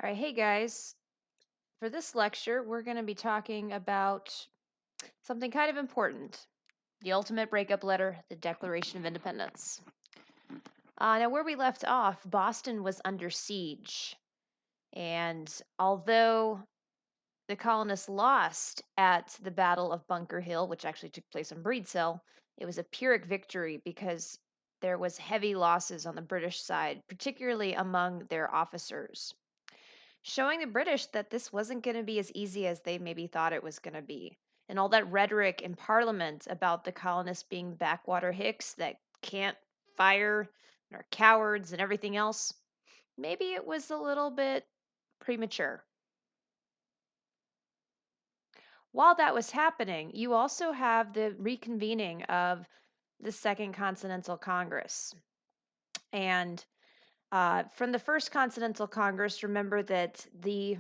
All right, hey guys. For this lecture, we're going to be talking about something kind of important, the ultimate breakup letter, the Declaration of Independence. Now, where we left off, Boston was under siege. And although the colonists lost at the Battle of Bunker Hill, which actually took place on Breed's Hill, it was a Pyrrhic victory because there was heavy losses on the British side, particularly among their officers, showing the British that this wasn't going to be as easy as they maybe thought it was going to be. And all that rhetoric in Parliament about the colonists being backwater hicks that can't fire and are cowards and everything else, maybe it was a little bit premature. While that was happening, you also have the reconvening of the Second Continental Congress. And from the First Continental Congress, remember that the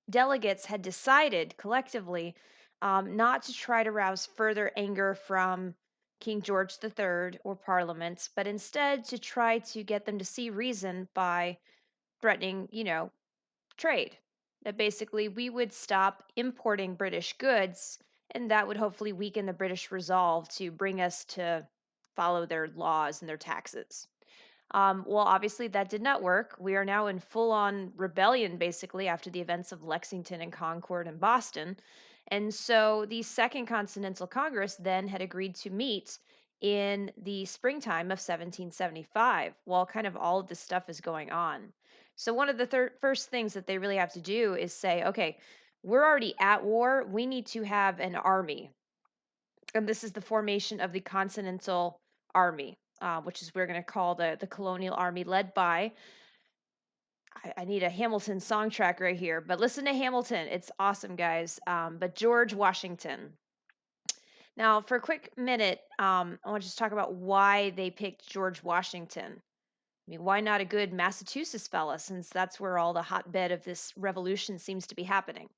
delegates had decided collectively not to try to rouse further anger from King George III or Parliament, but instead to try to get them to see reason by threatening, trade. That basically we would stop importing British goods, and that would hopefully weaken the British resolve to bring us to follow their laws and their taxes. Well, obviously, that did not work. We are now in full on rebellion, basically, after the events of Lexington and Concord and Boston. And so the Second Continental Congress then had agreed to meet in the springtime of 1775 while kind of all of this stuff is going on. So, one of the first things that they really have to do is say, okay, we're already at war. We need to have an army, and this is the formation of the Continental Army, which is we're going to call the Colonial Army, led by. I need a Hamilton song track right here, but listen to Hamilton. It's awesome, guys. But George Washington. Now, for a quick minute, I want to just talk about why they picked George Washington. I mean, why not a good Massachusetts fella, since that's where all the hotbed of this revolution seems to be happening?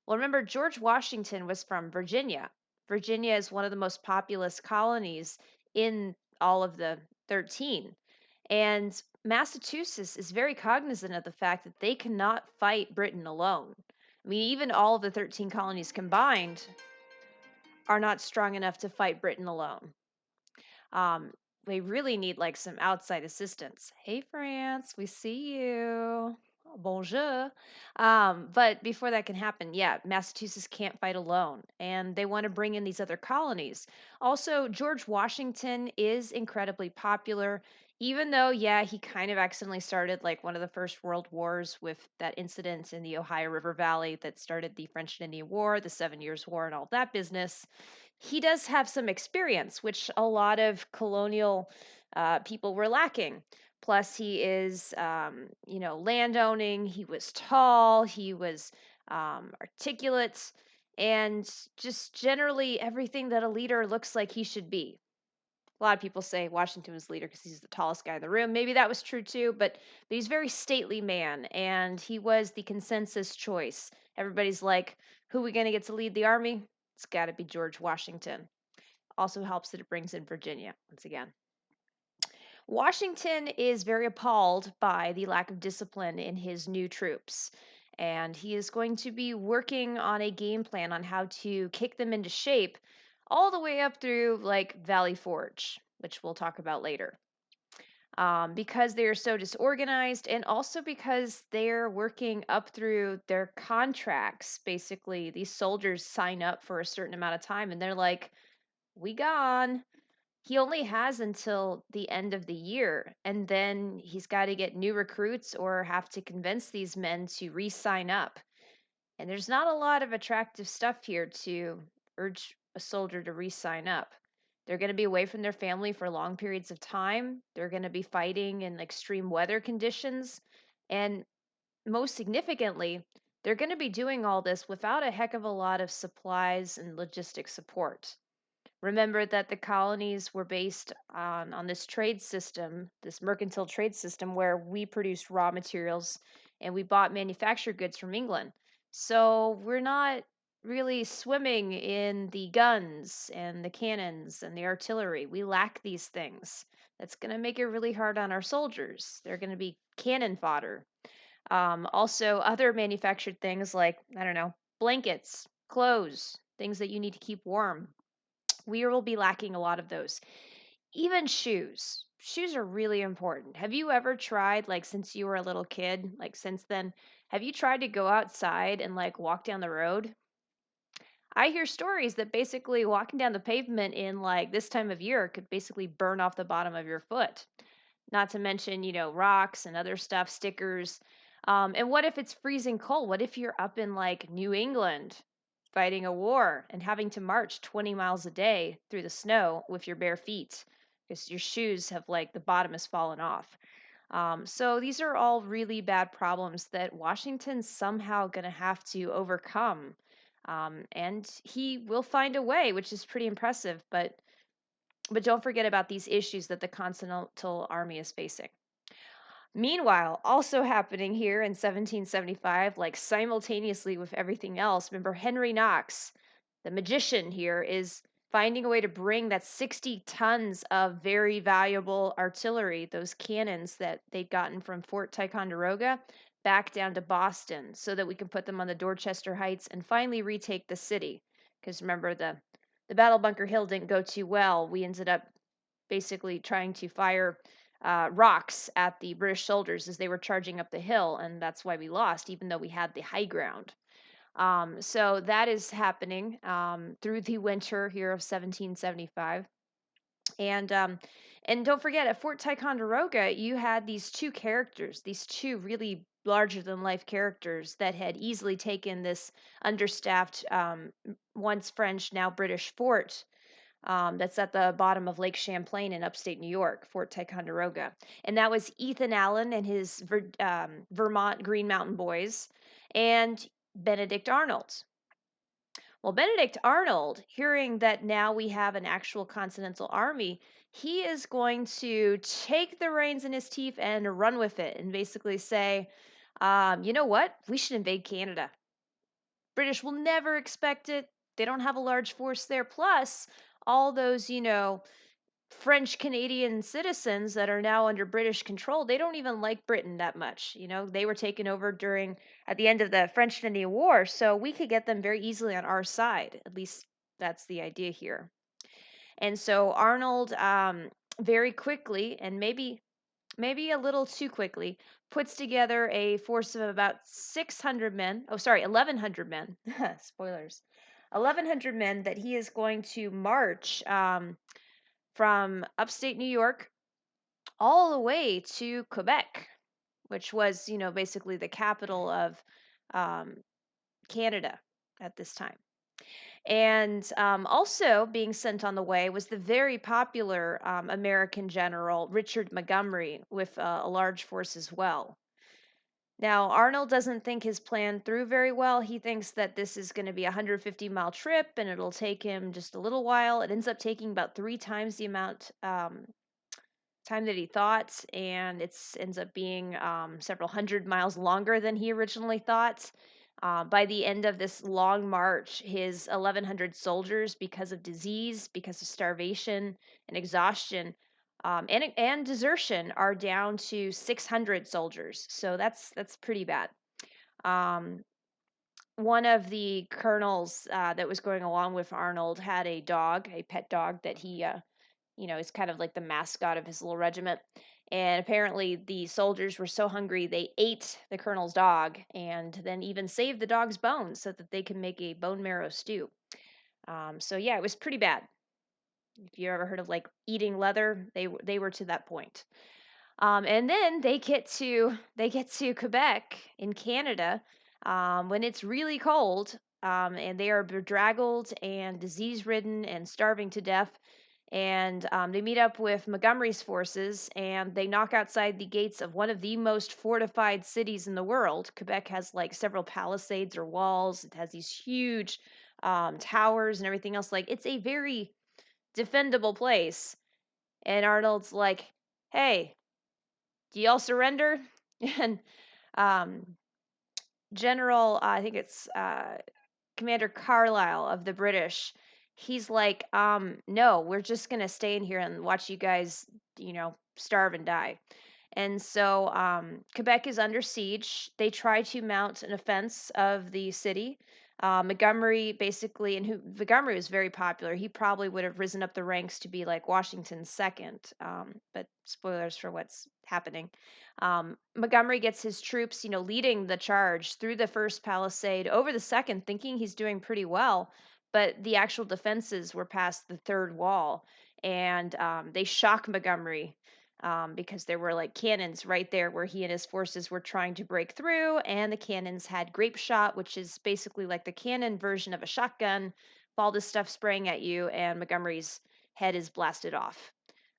Well, remember, George Washington was from Virginia. Virginia is one of the most populous colonies in all of the 13. And Massachusetts is very cognizant of the fact that they cannot fight Britain alone. I mean, even all of the 13 colonies combined are not strong enough to fight Britain alone. Um, they really need like some outside assistance. Hey, France, we see you. Bonjour. But before that can happen, yeah, Massachusetts can't fight alone, and they want to bring in these other colonies. Also, George Washington is incredibly popular, even though, yeah, he kind of accidentally started like one of the first world wars with that incident in the Ohio River Valley that started the French and Indian War, the 7 Years' War, and all that business. He does have some experience, which a lot of colonial people were lacking. Plus, he is, land owning. He was tall. He was articulate, and just generally everything that a leader looks like he should be. A lot of people say Washington was leader because he's the tallest guy in the room. Maybe that was true too, but he's a very stately man, and he was the consensus choice. Everybody's like, who are we going to get to lead the army? It's got to be George Washington. Also helps that it brings in Virginia once again. Washington is very appalled by the lack of discipline in his new troops, and he is going to be working on a game plan on how to kick them into shape all the way up through like Valley Forge, which we'll talk about later. Because they are so disorganized, and also because they're working up through their contracts. Basically, these soldiers sign up for a certain amount of time, and they're like, we gone. He only has until the end of the year, and then he's got to get new recruits or have to convince these men to re-sign up. And there's not a lot of attractive stuff here to urge a soldier to re-sign up. They're going to be away from their family for long periods of time. They're going to be fighting in extreme weather conditions, and most significantly, they're going to be doing all this without a heck of a lot of supplies and logistic support. Remember that the colonies were based on this trade system, this mercantile trade system, where we produced raw materials and we bought manufactured goods from England. So we're not really swimming in the guns and the cannons and the artillery. We lack these things. That's going to make it really hard on our soldiers. They're going to be cannon fodder. Also, other manufactured things like, I don't know, blankets, clothes, things that you need to keep warm. We will be lacking a lot of those. Even shoes. Shoes are really important. Have you ever tried, like, since you were a little kid, like, since then, have you tried to go outside and, like, walk down the road? I hear stories that basically walking down the pavement in, like, this time of year could basically burn off the bottom of your foot. Not to mention, rocks and other stuff, stickers. And what if it's freezing cold? What if you're up in like New England fighting a war and having to march 20 miles a day through the snow with your bare feet because your shoes have like the bottom has fallen off? So these are all really bad problems that Washington's somehow going to have to overcome. And he will find a way, which is pretty impressive. But don't forget about these issues that the Continental Army is facing. Meanwhile, also happening here in 1775, like simultaneously with everything else, remember Henry Knox, the magician here, is finding a way to bring that 60 tons of very valuable artillery, those cannons that they'd gotten from Fort Ticonderoga, back down to Boston so that we can put them on the Dorchester Heights and finally retake the city. Because remember, the Battle of Bunker Hill didn't go too well. We ended up basically trying to fire rocks at the British soldiers as they were charging up the hill, and that's why we lost, even though we had the high ground. So that is happening through the winter here of 1775. And don't forget, at Fort Ticonderoga, you had these two characters, these two really larger than life characters that had easily taken this understaffed, once French, now British fort that's at the bottom of Lake Champlain in upstate New York, Fort Ticonderoga. And that was Ethan Allen and his Vermont Green Mountain Boys and Benedict Arnold. Well, Benedict Arnold, hearing that now we have an actual Continental Army, he is going to take the reins in his teeth and run with it and basically say, you know what? We should invade Canada. British will never expect it. They don't have a large force there. Plus, all those, French Canadian citizens that are now under British control, they don't even like Britain that much. They were taken over at the end of the French Indian War, so we could get them very easily on our side. At least that's the idea here. And so Arnold, very quickly, and maybe a little too quickly, puts together a force of about 600 men. Oh, sorry, 1,100 men. Spoilers. 1,100 men that he is going to march from upstate New York all the way to Quebec, which was, basically the capital of um, Canada at this time. And also being sent on the way was the very popular American general Richard Montgomery with a large force as well. Now, Arnold doesn't think his plan through very well. He thinks that this is going to be a 150-mile trip and it'll take him just a little while. It ends up taking about 3 times the amount time that he thought, and it's ends up being several hundred miles longer than he originally thought. By the end of this long march, his 1,100 soldiers, because of disease, because of starvation and exhaustion, and desertion, are down to 600 soldiers. So that's pretty bad. Um, One of the colonels that was going along with Arnold had a dog, a pet dog that he is kind of like the mascot of his little regiment. And apparently, the soldiers were so hungry they ate the colonel's dog and then even saved the dog's bones so that they can make a bone marrow stew. So yeah, it was pretty bad. If you ever heard of like eating leather, they were to that point. And then they get to Quebec in Canada when it's really cold, and they are bedraggled and disease ridden and starving to death. And they meet up with Montgomery's forces and they knock outside the gates of one of the most fortified cities in the world. Quebec has like several palisades or walls. It has these huge towers and everything else. Like it's a very defendable place. And Arnold's like, "Hey, do y'all surrender?" And um, General, I think it's Commander Carlisle of the British, he's like, no, we're just gonna stay in here and watch you guys, starve and die. And so Quebec is under siege. They try to mount an offense of the city. Montgomery basically, and who Montgomery was very popular. He probably would have risen up the ranks to be like Washington's second. But spoilers for what's happening. Montgomery gets his troops, leading the charge through the first palisade over the second, thinking he's doing pretty well. But the actual defenses were past the third wall, and they shock Montgomery because there were like cannons right there where he and his forces were trying to break through. And the cannons had grape shot, which is basically like the cannon version of a shotgun. All this stuff spraying at you, and Montgomery's head is blasted off,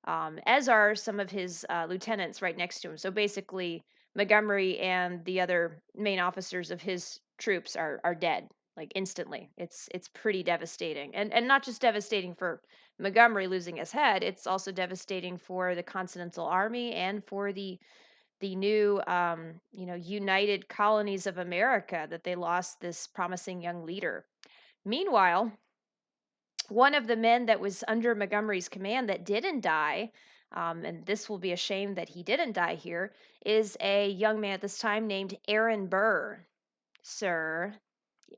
as are some of his lieutenants right next to him. So basically, Montgomery and the other main officers of his troops are dead like instantly. It's pretty devastating, and not just devastating for Montgomery losing his head. It's also devastating for the Continental Army and for the new United Colonies of America that they lost this promising young leader. Meanwhile, one of the men that was under Montgomery's command that didn't die, and this will be a shame that he didn't die here, is a young man at this time named Aaron Burr. Sir,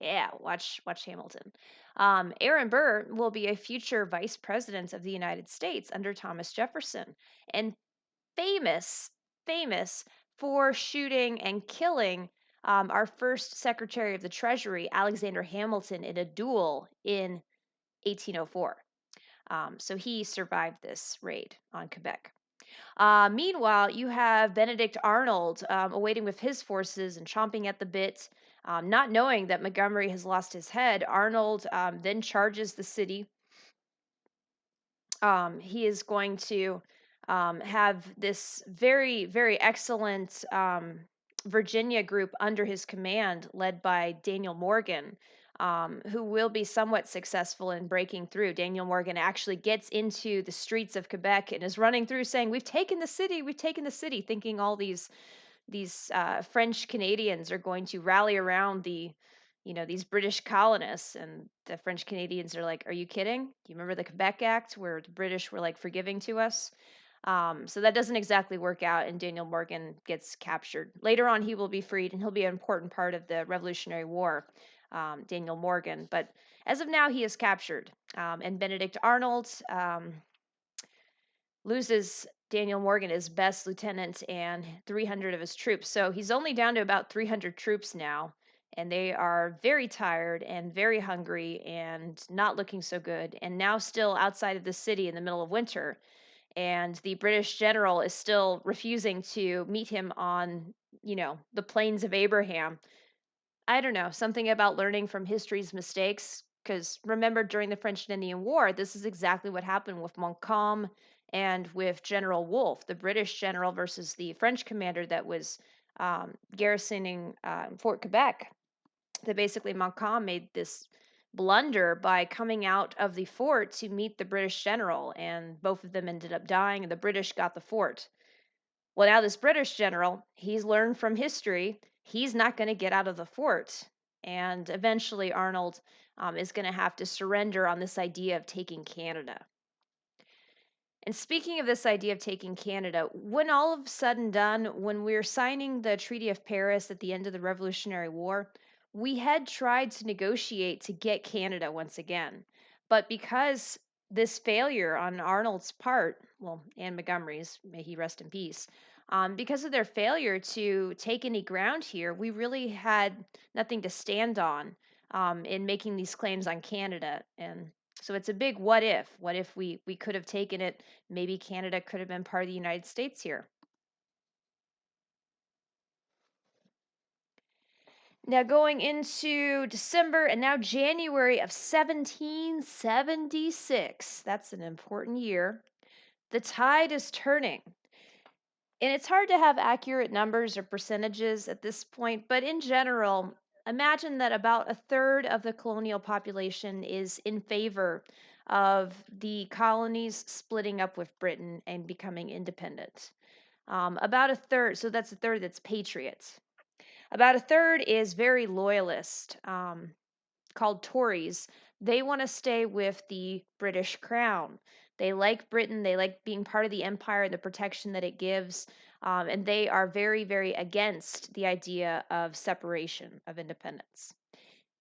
yeah, watch Hamilton. Aaron Burr will be a future vice president of the United States under Thomas Jefferson, and famous, famous for shooting and killing our first Secretary of the Treasury, Alexander Hamilton, in a duel in 1804. So he survived this raid on Quebec. Meanwhile, you have Benedict Arnold awaiting with his forces and chomping at the bit. Not knowing that Montgomery has lost his head, Arnold then charges the city. He is going to have this very, very excellent Virginia group under his command, led by Daniel Morgan, who will be somewhat successful in breaking through. Daniel Morgan actually gets into the streets of Quebec and is running through saying, "We've taken the city, we've taken the city," thinking all these French Canadians are going to rally around these British colonists. And the French Canadians are like, "Are you kidding? You remember the Quebec Act where the British were like forgiving to us?" So that doesn't exactly work out, and Daniel Morgan gets captured. Later on, he will be freed, and he'll be an important part of the Revolutionary War, Daniel Morgan. But as of now, he is captured. And Benedict Arnold loses Daniel Morgan, his best lieutenant, and 300 of his troops. So he's only down to about 300 troops now, and they are very tired and very hungry and not looking so good, and now still outside of the city in the middle of winter. And the British general is still refusing to meet him on, the plains of Abraham. I don't know, something about learning from history's mistakes. Because remember, during the French and Indian War, this is exactly what happened with Montcalm and with General Wolfe, the British general versus the French commander that was garrisoning Fort Quebec. That basically Montcalm made this blunder by coming out of the fort to meet the British general, and both of them ended up dying, and the British got the fort. Well, now this British general, he's learned from history, he's not going to get out of the fort. And eventually, Arnold is going to have to surrender on this idea of taking Canada. And speaking of this idea of taking Canada, when all of sudden done, when we were signing the Treaty of Paris at the end of the Revolutionary War, we had tried to negotiate to get Canada once again. But because this failure on Arnold's part, well, and Montgomery's, may he rest in peace, because of their failure to take any ground here, we really had nothing to stand on in making these claims on Canada. And so it's a big what if. What if we could have taken it? Maybe Canada could have been part of the United States here. Now going into December and now January of 1776. That's an important year. The tide is turning. And it's hard to have accurate numbers or percentages at this point, but in general, imagine that about a third of the colonial population is in favor of the colonies splitting up with Britain and becoming independent. About a third, so that's a third that's patriots. About a third is very loyalist, called Tories. They want to stay with the British crown. They like Britain. They like being part of the empire, the protection that it gives. And they are very, very against the idea of separation of independence.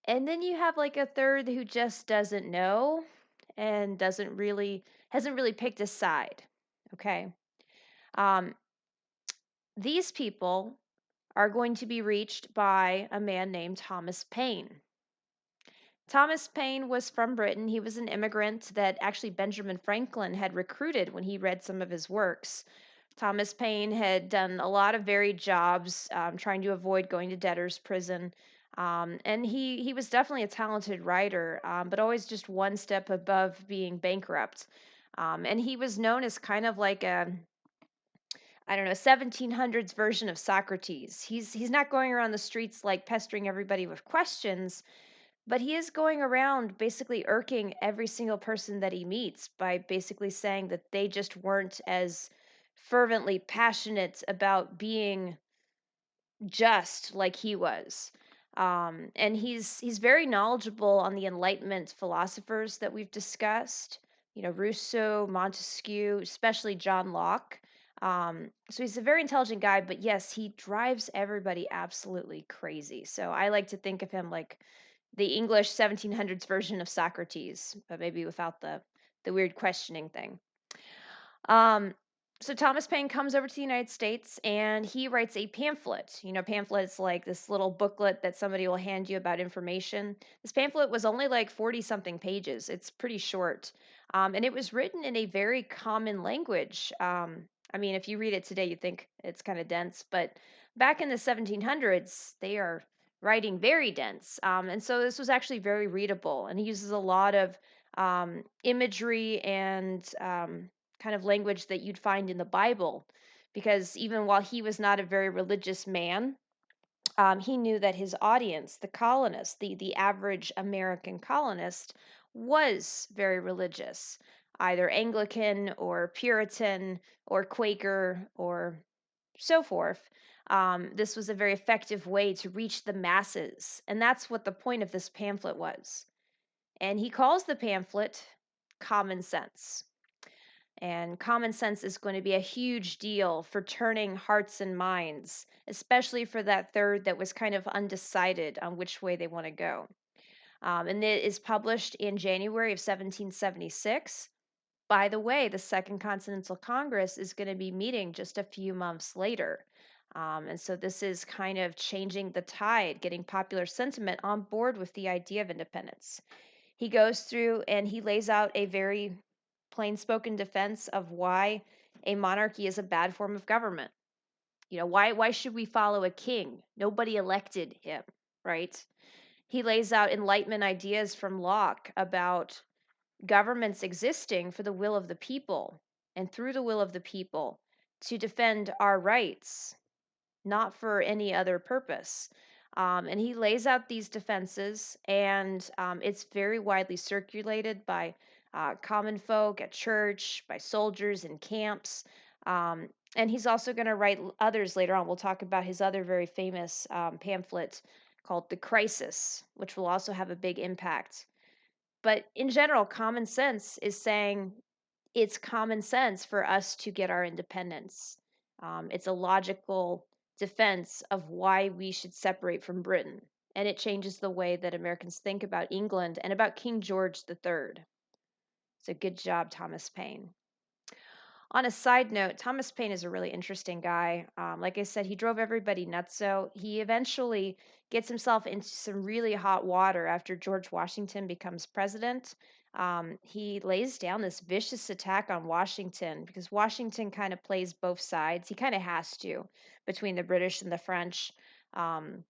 And then you have like a third who just doesn't know and hasn't really picked a side. Okay. Um, these people are going to be reached by a man named Thomas Paine. Thomas Paine was from Britain. He was an immigrant that actually Benjamin Franklin had recruited when he read some of his works. Thomas Paine had done a lot of varied jobs, trying to avoid going to debtor's prison. And he was definitely a talented writer, but always just one step above being bankrupt. And he was known as kind of like a, I don't know, 1700s version of Socrates. He's not going around the streets like pestering everybody with questions, but he is going around basically irking every single person that he meets by basically saying that they just weren't as fervently passionate about being just like he was. And he's very knowledgeable on the Enlightenment philosophers that we've discussed. You know, Rousseau, Montesquieu, especially John Locke. So he's a very intelligent guy, but yes, he drives everybody absolutely crazy. So I like to think of him like the English 1700s version of Socrates, but maybe without the weird questioning thing. Um, so Thomas Paine comes over to the United States and he writes a pamphlet. You know, pamphlet is like this little booklet that somebody will hand you about information. This pamphlet was only like 40 something pages. It's pretty short. And it was written in a very common language. I mean, if you read it today, you think it's kind of dense, but back in the 1700s, they are writing very dense. And so this was actually very readable. And he uses a lot of imagery and kind of language that you'd find in the Bible, because even while he was not a very religious man, he knew that his audience, the colonists, the average American colonist, was very religious, either Anglican or Puritan or Quaker or so forth. This was a very effective way to reach the masses, and that's what the point of this pamphlet was. And he calls the pamphlet Common Sense. And common sense is going to be a huge deal for turning hearts and minds, especially for that third that was kind of undecided on which way they want to go. And it is published in January of 1776. By the way, the Second Continental Congress is going to be meeting just a few months later. And so this is kind of changing the tide, getting popular sentiment on board with the idea of independence. He goes through and he lays out a very plain spoken defense of why a monarchy is a bad form of government. You know, why should we follow a king? Nobody elected him, right? He lays out enlightenment ideas from Locke about governments existing for the will of the people and through the will of the people to defend our rights, not for any other purpose. And he lays out these defenses, and it's very widely circulated by common folk at church, by soldiers in camps. And he's also going to write others later on. We'll talk about his other very famous pamphlet called The Crisis, which will also have a big impact. But in general, common sense is saying it's common sense for us to get our independence. It's a logical defense of why we should separate from Britain. And it changes the way that Americans think about England and about King George III. So good job, Thomas Paine. On a side note, Thomas Paine is a really interesting guy. Like I said, he drove everybody nuts. So he eventually gets himself into some really hot water after George Washington becomes president. He lays down this vicious attack on Washington because Washington kind of plays both sides. He kind of has to between the British and the French. Um,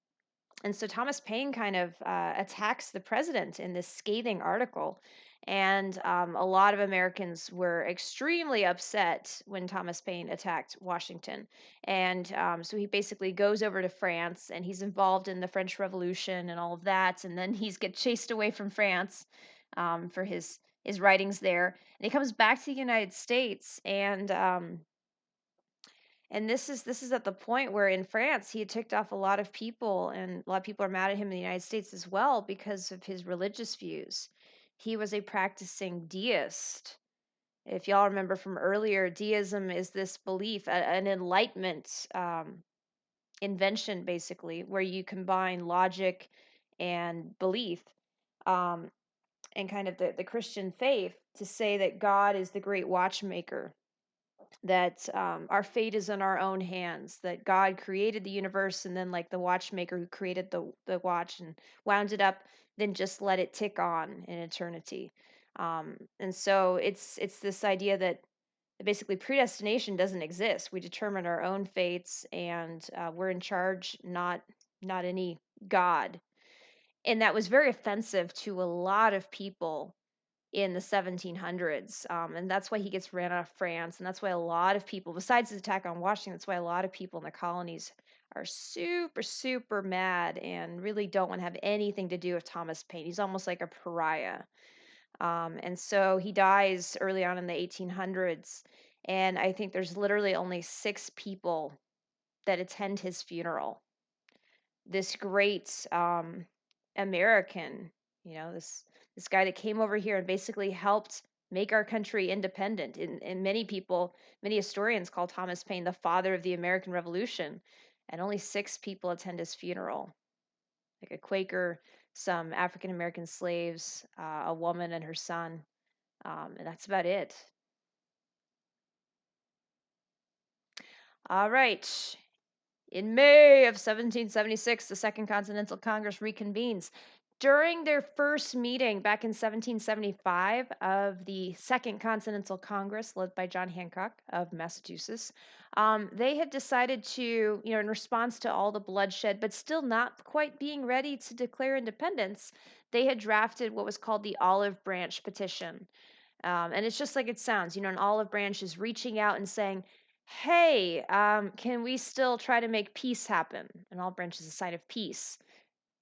and so Thomas Paine kind of attacks the president in this scathing article. And a lot of Americans were extremely upset when Thomas Paine attacked Washington. And so he basically goes over to France and he's involved in the French Revolution and all of that. And then he's get chased away from France for his writings there. And he comes back to the United States and this is at the point where in France he had ticked off a lot of people, and a lot of people are mad at him in the United States as well because of his religious views. He was a practicing deist, If y'all remember from earlier, deism is this belief, an enlightenment invention, basically, where you combine logic and belief, um, and kind of the Christian faith to say that God is the great watchmaker, that our fate is in our own hands, that God created the universe, and then, like the watchmaker who created the watch and wound it up, then just let it tick on in eternity. And so it's this idea that basically predestination doesn't exist. We determine our own fates, and we're in charge, not any God. And that was very offensive to a lot of people in the 1700s. And that's why he gets ran out of France. And that's why a lot of people, besides his attack on Washington, that's why a lot of people in the colonies are super, super mad and really don't want to have anything to do with Thomas Paine. He's almost like a pariah. And so he dies early on in the 1800s. And I think there's literally only 6 people that attend his funeral. This great American, this guy that came over here and basically helped make our country independent. And many people, many historians call Thomas Paine the father of the American Revolution. And only 6 people attend his funeral, like a Quaker, some African American slaves, a woman and her son, and that's about it. All right. In May of 1776, the Second Continental Congress reconvenes. During their first meeting back in 1775 of the Second Continental Congress, led by John Hancock of Massachusetts, they had decided to, in response to all the bloodshed, but still not quite being ready to declare independence, they had drafted what was called the Olive Branch Petition. And it's just like it sounds, an olive branch is reaching out and saying, "Hey, can we still try to make peace happen?" An olive branch is a sign of peace.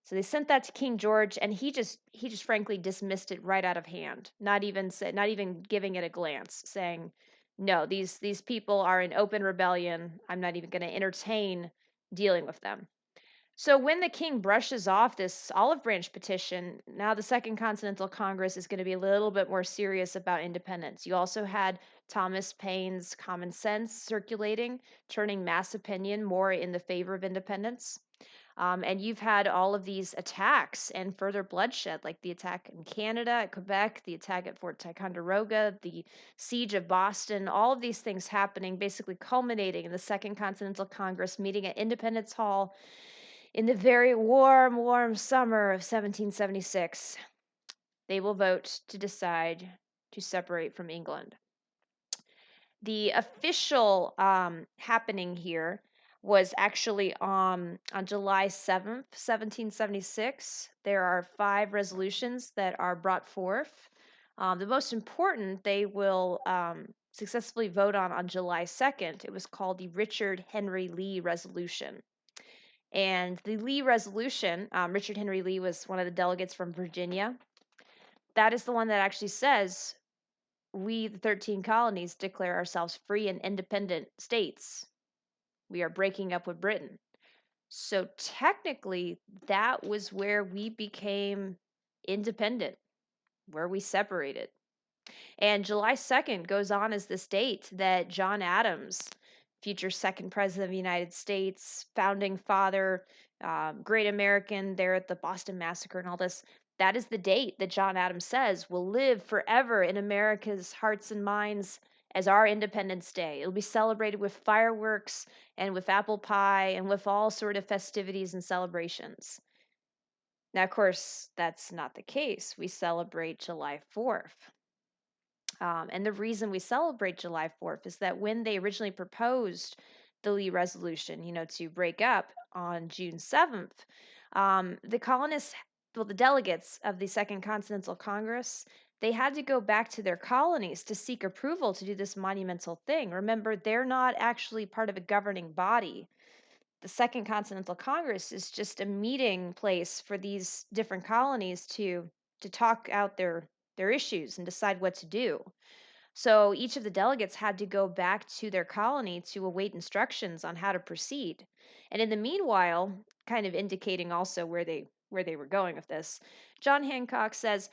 So they sent that to King George, and he just frankly dismissed it right out of hand, not even giving it a glance, saying, "No, these people are in open rebellion. I'm not even going to entertain dealing with them." So when the king brushes off this olive branch petition, now the Second Continental Congress is going to be a little bit more serious about independence. You also had Thomas Paine's Common Sense circulating, turning mass opinion more in the favor of independence. And you've had all of these attacks and further bloodshed, like the attack in Canada, at Quebec, the attack at Fort Ticonderoga, the siege of Boston, all of these things happening, basically culminating in the Second Continental Congress meeting at Independence Hall in the very warm, warm summer of 1776. They will vote to decide to separate from England. The official happening here was actually on July 7th, 1776. There are 5 resolutions that are brought forth. The most important they will successfully vote on July 2nd. It was called the Richard Henry Lee Resolution. And the Lee resolution, Richard Henry Lee was one of the delegates from Virginia. That is the one that actually says, "We, the 13 colonies, declare ourselves free and independent states. We are breaking up with Britain." So technically, that was where we became independent, where we separated. And July 2nd goes on as this date that John Adams, future second president of the United States, founding father, great American there at the Boston Massacre and all this, that is the date that John Adams says will live forever in America's hearts and minds as our Independence Day. It'll be celebrated with fireworks and with apple pie and with all sort of festivities and celebrations. Now, of course, that's not the case. We celebrate July 4th. And the reason we celebrate July 4th is that when they originally proposed the Lee resolution, to break up on June 7th, the colonists, well, the delegates of the Second Continental Congress, they had to go back to their colonies to seek approval to do this monumental thing. Remember, they're not actually part of a governing body. The Second Continental Congress is just a meeting place for these different colonies to talk out their issues and decide what to do. So each of the delegates had to go back to their colony to await instructions on how to proceed. And in the meanwhile, kind of indicating also where they were going with this, John Hancock says,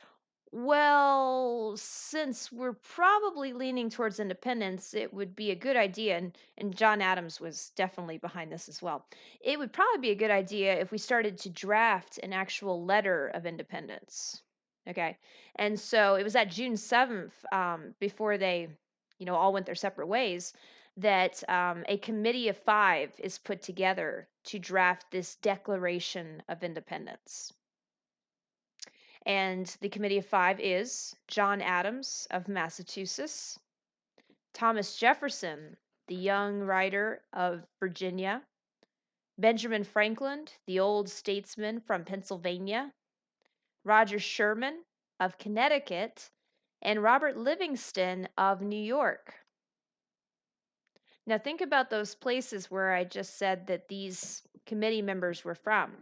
Well, since we're probably leaning towards independence, it would be a good idea, and John Adams was definitely behind this as well. It would probably be a good idea if we started to draft an actual letter of independence. Okay. And so it was at June 7th, before they, all went their separate ways, that a committee of five is put together to draft this Declaration of Independence. And the committee of five is John Adams of Massachusetts, Thomas Jefferson, the young writer of Virginia, Benjamin Franklin, the old statesman from Pennsylvania, Roger Sherman of Connecticut, and Robert Livingston of New York. Now, think about those places where I just said that these committee members were from.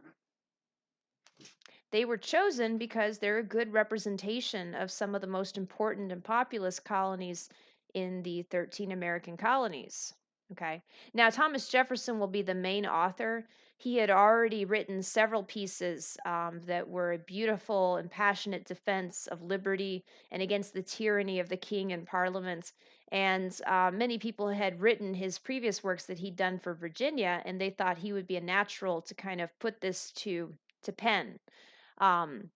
They were chosen because they're a good representation of some of the most important and populous colonies in the 13 American colonies. Okay. Now, Thomas Jefferson will be the main author. He had already written several pieces that were a beautiful and passionate defense of liberty and against the tyranny of the king and parliament. And many people had written his previous works that he'd done for Virginia, and they thought he would be a natural to kind of put this to pen. um,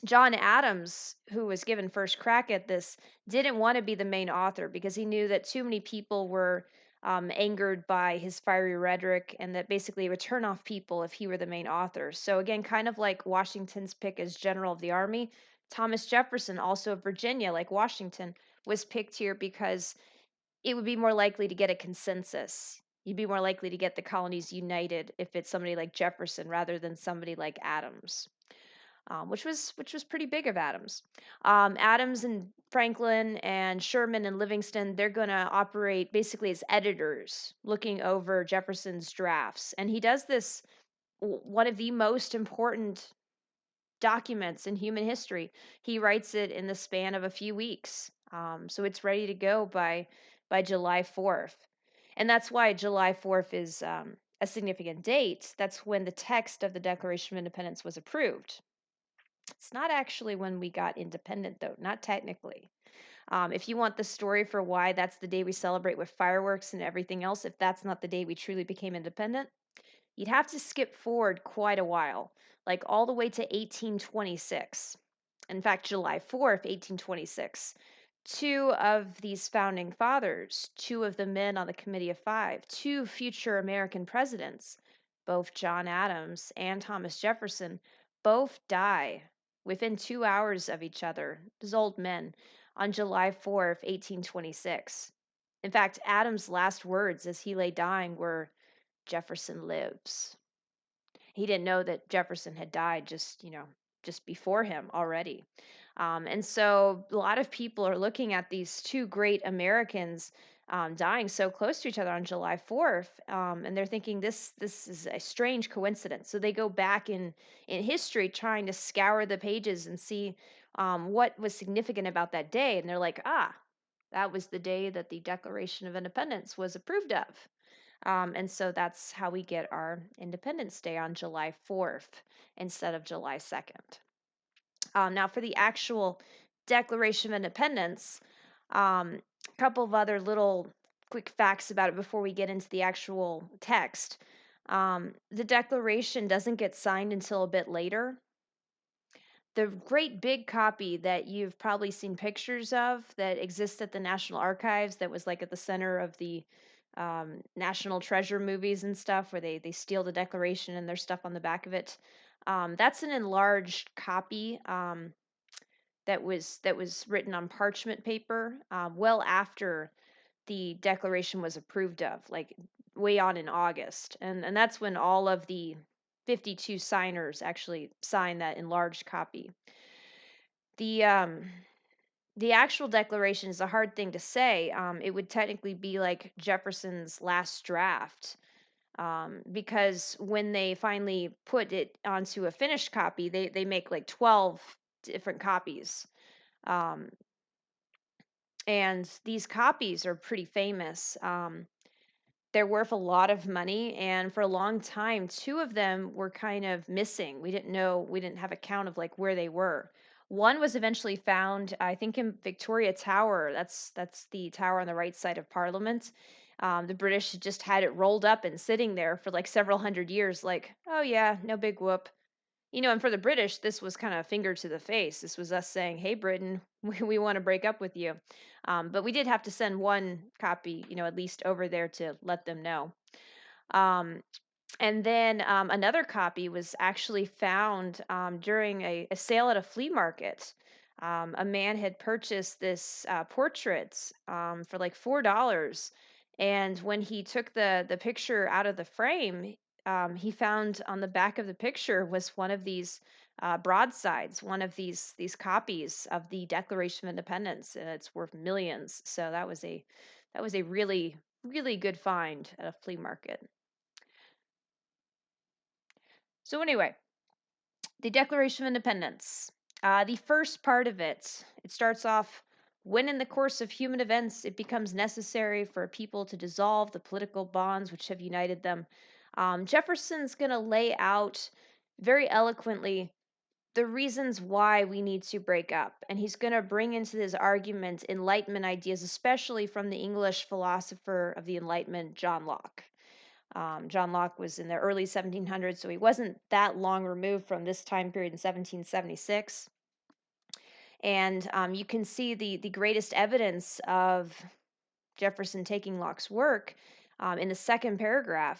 John Adams, who was given first crack at this, didn't want to be the main author because he knew that too many people were angered by his fiery rhetoric and that basically it would turn off people if he were the main author. So, again, kind of like Washington's pick as general of the army, Thomas Jefferson, also of Virginia, like Washington, was picked here because it would be more likely to get a consensus. You'd be more likely to get the colonies united if it's somebody like Jefferson rather than somebody like Adams, which was pretty big of Adams. Adams and Franklin and Sherman and Livingston, they're going to operate basically as editors, looking over Jefferson's drafts, and he does this one of the most important documents in human history. He writes it in the span of a few weeks, so it's ready to go by July 4th, and that's why July 4th is a significant date. That's when the text of the Declaration of Independence was approved. It's not actually when we got independent, though, not technically. If you want the story for why that's the day we celebrate with fireworks and everything else, if that's not the day we truly became independent, you'd have to skip forward quite a while, like all the way to 1826. In fact, July 4th, 1826. Two of these founding fathers, two of the men on the Committee of Five, two future American presidents, both John Adams and Thomas Jefferson, both die within 2 hours of each other, as old men, on July 4th, 1826. In fact, Adams' last words as he lay dying were, "Jefferson lives." He didn't know that Jefferson had died just before him already. And so a lot of people are looking at these two great Americans dying so close to each other on July 4th, and they're thinking this is a strange coincidence. So they go back in history trying to scour the pages and see what was significant about that day, and they're like, that was the day that the Declaration of Independence was approved of. And so that's how we get our Independence Day on July 4th instead of July 2nd. Now, for the actual Declaration of Independence, a couple of other little quick facts about it before we get into the actual text. The Declaration doesn't get signed until a bit later. The great big copy that you've probably seen pictures of that exists at the National Archives, that was like at the center of the National Treasure movies and stuff, where they steal the Declaration and there's stuff on the back of it. That's an enlarged copy that was written on parchment paper well after the Declaration was approved of, like way on in August, and that's when all of the 52 signers actually signed that enlarged copy. The the actual Declaration is a hard thing to say. It would technically be like Jefferson's last draft, because when they finally put it onto a finished copy, they make like 12 different copies. Um, and these copies are pretty famous. They're worth a lot of money, and for a long time, two of them were kind of missing. We didn't have a count of like where they were. One was eventually found, I think, in Victoria Tower. That's the tower on the right side of Parliament. The British just had it rolled up and sitting there for like several hundred years, like, oh yeah, no big whoop. And for the British, this was kind of finger to the face. This was us saying, hey, Britain, we want to break up with you. But we did have to send one copy, at least over there to let them know. Um, and then another copy was actually found during a sale at a flea market. A man had purchased this portrait for like $4. And when he took the picture out of the frame, he found on the back of the picture was one of these broadsides, one of these copies of the Declaration of Independence, and it's worth millions. So that was a really really good find at a flea market. So anyway, the Declaration of Independence. The first part of it starts off when, in the course of human events, it becomes necessary for a people to dissolve the political bonds which have united them. Jefferson's going to lay out very eloquently the reasons why we need to break up. And he's going to bring into his argument Enlightenment ideas, especially from the English philosopher of the Enlightenment, John Locke. John Locke was in the early 1700s, so he wasn't that long removed from this time period in 1776. And you can see the greatest evidence of Jefferson taking Locke's work in the second paragraph,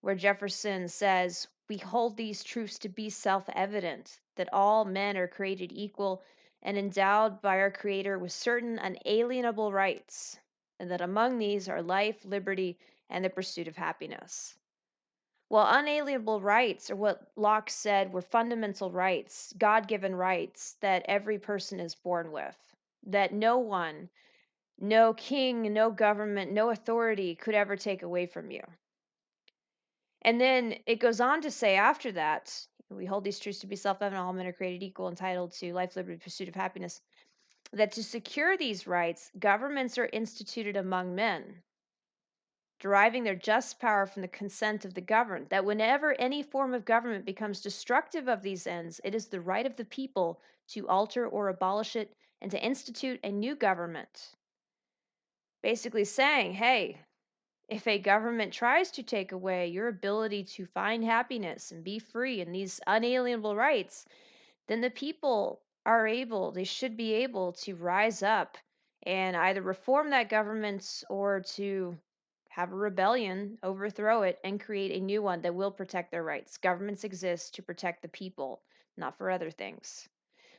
where Jefferson says, we hold these truths to be self evident, that all men are created equal and endowed by our Creator with certain unalienable rights, and that among these are life, liberty, and the pursuit of happiness. Well, unalienable rights are what Locke said were fundamental rights, God given rights that every person is born with, that no one, no king, no government, no authority could ever take away from you. And then it goes on to say after that, we hold these truths to be self evident, all men are created equal, entitled to life, liberty, pursuit of happiness, that to secure these rights, governments are instituted among men, deriving their just power from the consent of the governed, that whenever any form of government becomes destructive of these ends, it is the right of the people to alter or abolish it and to institute a new government. Basically saying, hey, if a government tries to take away your ability to find happiness and be free and these unalienable rights, then the people they should be able to rise up and either reform that government or to have a rebellion, overthrow it, and create a new one that will protect their rights. Governments exist to protect the people, not for other things.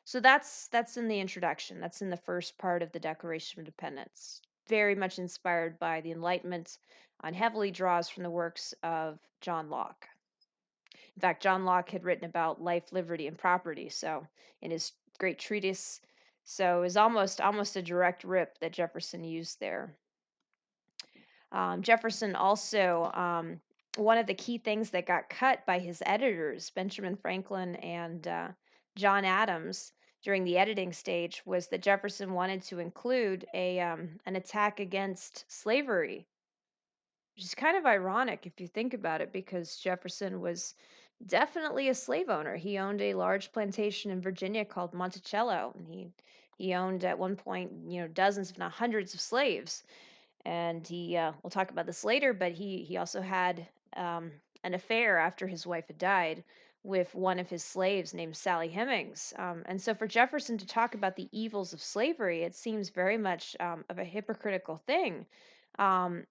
So that's in the introduction. That's in the first part of the Declaration of Independence. Very much inspired by the Enlightenment, and heavily draws from the works of John Locke. In fact, John Locke had written about life, liberty, and property, so in his great treatise. So it was almost a direct rip that Jefferson used there. Jefferson also, one of the key things that got cut by his editors, Benjamin Franklin and John Adams, during the editing stage, was that Jefferson wanted to include an attack against slavery, which is kind of ironic if you think about it, because Jefferson was definitely a slave owner. He owned a large plantation in Virginia called Monticello, and he owned at one point, dozens, if not hundreds, of slaves. And we'll talk about this later, but he also had an affair after his wife had died with one of his slaves named Sally Hemings. And so for Jefferson to talk about the evils of slavery, it seems very much of a hypocritical thing. Um,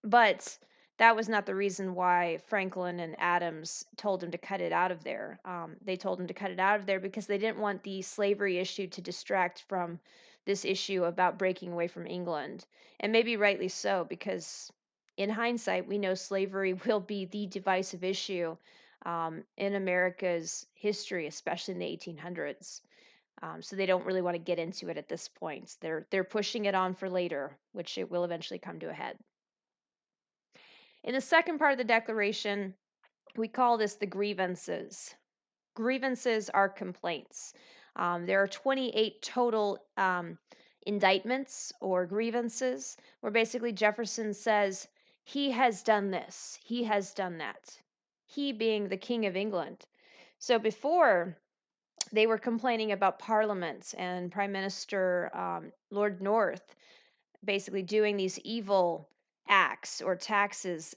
but that was not the reason why Franklin and Adams told him to cut it out of there. They told him to cut it out of there because they didn't want the slavery issue to distract from this issue about breaking away from England. And maybe rightly so, because in hindsight, we know slavery will be the divisive issue in America's history, especially in the 1800s. So they don't really want to get into it at this point. They're pushing it on for later, which it will eventually come to a head. In the second part of the Declaration, we call this the grievances. Grievances are complaints. There are 28 total indictments or grievances where basically Jefferson says, he has done this, he has done that. He being the King of England. So before they were complaining about Parliament and Prime Minister Lord North basically doing these evil acts or taxes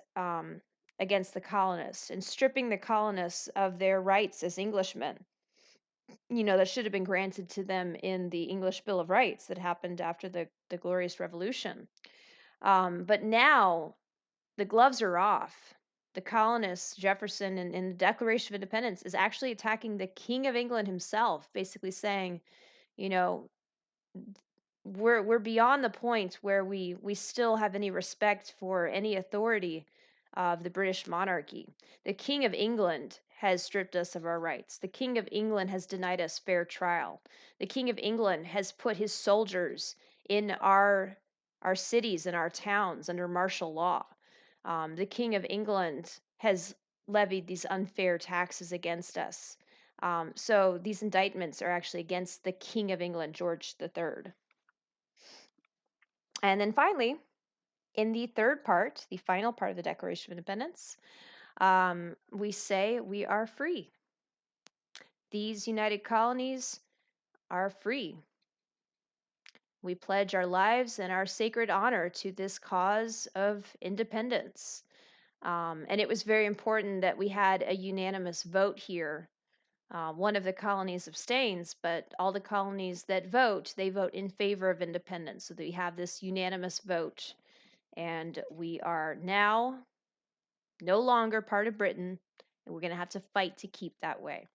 against the colonists and stripping the colonists of their rights as Englishmen, that should have been granted to them in the English Bill of Rights that happened after the Glorious Revolution. But now the gloves are off. The colonists, Jefferson, in the Declaration of Independence, is actually attacking the King of England himself, basically saying, you know, we're beyond the point where we still have any respect for any authority of the British monarchy. The King of England has stripped us of our rights. The King of England has denied us fair trial. The King of England has put his soldiers in our cities and our towns under martial law. The King of England has levied these unfair taxes against us. So these indictments are actually against the King of England, George III. And then finally, in the third part, the final part of the Declaration of Independence, we say we are free. These united colonies are free. We pledge our lives and our sacred honor to this cause of independence. And it was very important that we had a unanimous vote here. One of the colonies abstains, but all the colonies that vote, they vote in favor of independence. So that we have this unanimous vote. And we are now no longer part of Britain, and we're going to have to fight to keep that way.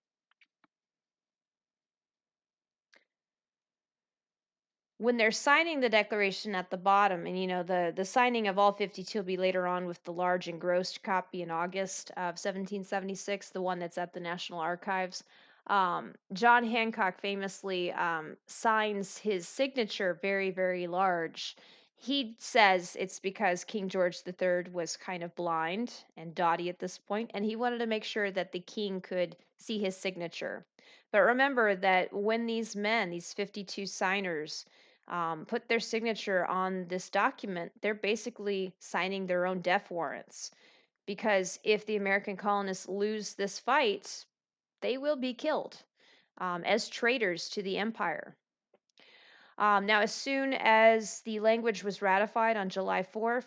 When they're signing the declaration at the bottom, and the signing of all 52 will be later on with the large engrossed copy in August of 1776, the one that's at the National Archives. John Hancock famously signs his signature very, very large. He says it's because King George III was kind of blind and dotty at this point, and he wanted to make sure that the king could see his signature. But remember that when these men, these 52 signers, put their signature on this document, they're basically signing their own death warrants. Because if the American colonists lose this fight, they will be killed as traitors to the empire. Now, as soon as the language was ratified on July 4th,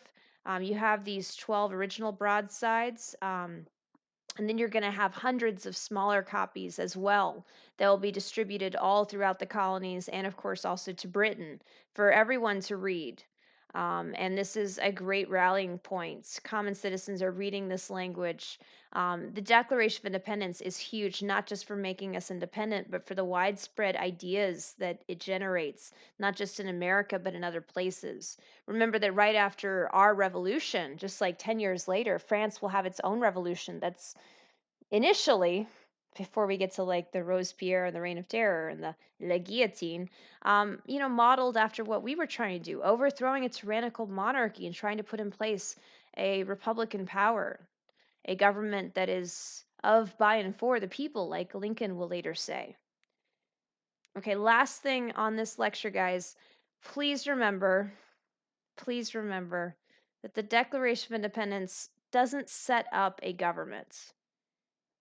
you have these 12 original broadsides. And then you're going to have hundreds of smaller copies as well that will be distributed all throughout the colonies and, of course, also to Britain for everyone to read. And this is a great rallying point. Common citizens are reading this language. The Declaration of Independence is huge, not just for making us independent, but for the widespread ideas that it generates, not just in America, but in other places. Remember that right after our revolution, just like 10 years later, France will have its own revolution that's initially, before we get to like the Robespierre and the Reign of Terror and the La Guillotine, modeled after what we were trying to do, overthrowing a tyrannical monarchy and trying to put in place a republican power, a government that is of, by, and for the people, like Lincoln will later say. Okay, last thing on this lecture, guys. Please remember, please remember that the Declaration of Independence doesn't set up a government.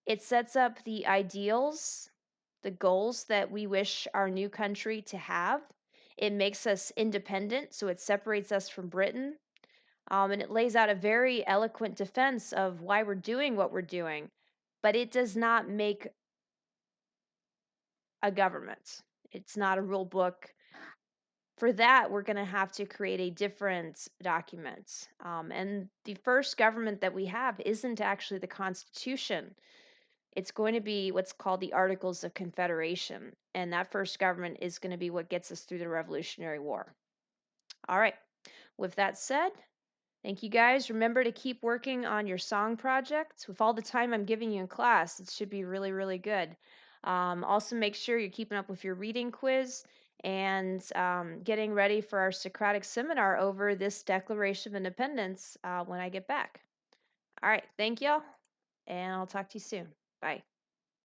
It sets up the ideals, the goals that we wish our new country to have. It makes us independent, so it separates us from Britain. And it lays out a very eloquent defense of why we're doing what we're doing. But it does not make a government, it's not a rule book. For that, we're going to have to create a different document. And the first government that we have isn't actually the Constitution. It's going to be what's called the Articles of Confederation. And that first government is going to be what gets us through the Revolutionary War. All right. With that said, thank you guys. Remember to keep working on your song projects. With all the time I'm giving you in class, it should be really, really good. Also, make sure you're keeping up with your reading quiz and getting ready for our Socratic seminar over this Declaration of Independence when I get back. All right. Thank y'all, and I'll talk to you soon. Bye.